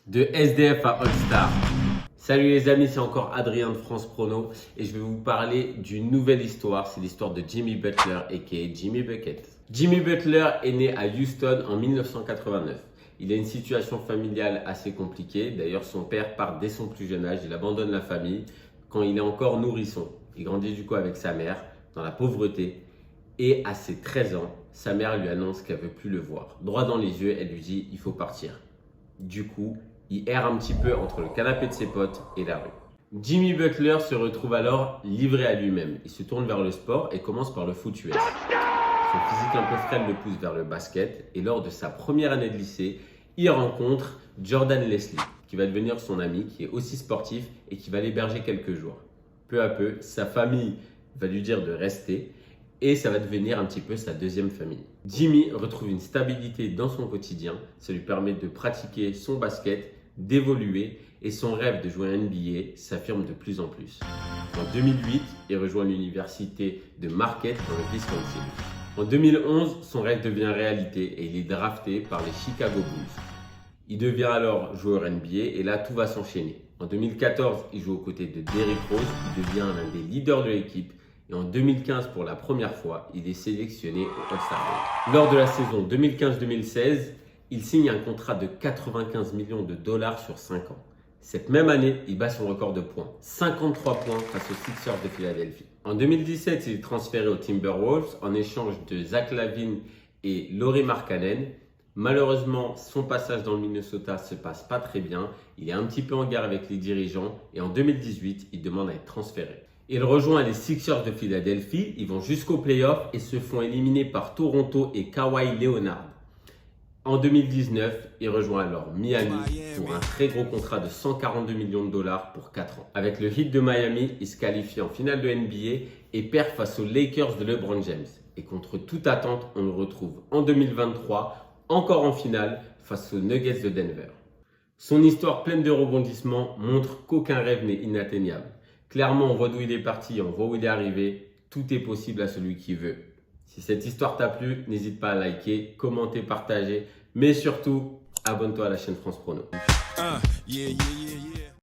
De SDF à All-Star. Salut les amis, c'est encore Adrien de France Prono et je vais vous parler d'une nouvelle histoire. C'est l'histoire de Jimmy Butler aka Jimmy Bucket. Jimmy Butler est né à Houston en 1989. Il a une situation familiale assez compliquée. D'ailleurs, son père part dès son plus jeune âge. Il abandonne la famille quand il est encore nourrisson. Il grandit du coup avec sa mère dans la pauvreté. Et à ses 13 ans, sa mère lui annonce qu'elle ne veut plus le voir. Droit dans les yeux, elle lui dit « il faut partir ». Du coup, il erre un petit peu entre le canapé de ses potes et la rue. Jimmy Butler se retrouve alors livré à lui-même. Il se tourne vers le sport et commence par le foot US. Son physique un peu frêle le pousse vers le basket et lors de sa première année de lycée, il rencontre Jordan Leslie, qui va devenir son ami, qui est aussi sportif et qui va l'héberger quelques jours. Peu à peu, sa famille va lui dire de rester et ça va devenir un petit peu sa deuxième famille. Jimmy retrouve une stabilité dans son quotidien, ça lui permet de pratiquer son basket, d'évoluer et son rêve de jouer à NBA s'affirme de plus en plus. En 2008, il rejoint l'université de Marquette dans le Wisconsin. En 2011, son rêve devient réalité et il est drafté par les Chicago Bulls. Il devient alors joueur NBA et là tout va s'enchaîner. En 2014, il joue aux côtés de Derrick Rose, il devient l'un des leaders de l'équipe. Et en 2015, pour la première fois, il est sélectionné au All-Star Game. Lors de la saison 2015-2016, il signe un contrat de 95 millions de dollars sur 5 ans. Cette même année, il bat son record de points, 53 points face aux Sixers de Philadelphie. En 2017, il est transféré aux Timberwolves en échange de Zach LaVine et Lauri Markkanen. Malheureusement, son passage dans le Minnesota se passe pas très bien. Il est un petit peu en guerre avec les dirigeants et en 2018, il demande à être transféré. Il rejoint les Sixers de Philadelphie, ils vont jusqu'aux playoffs et se font éliminer par Toronto et Kawhi Leonard. En 2019, il rejoint alors Miami pour un très gros contrat de 142 millions de dollars pour 4 ans. Avec le Heat de Miami, il se qualifie en finale de NBA et perd face aux Lakers de LeBron James. Et contre toute attente, on le retrouve en 2023, encore en finale, face aux Nuggets de Denver. Son histoire pleine de rebondissements montre qu'aucun rêve n'est inatteignable. Clairement, on voit d'où il est parti, on voit où il est arrivé. Tout est possible à celui qui veut. Si cette histoire t'a plu, n'hésite pas à liker, commenter, partager, mais surtout, abonne-toi à la chaîne France Prono.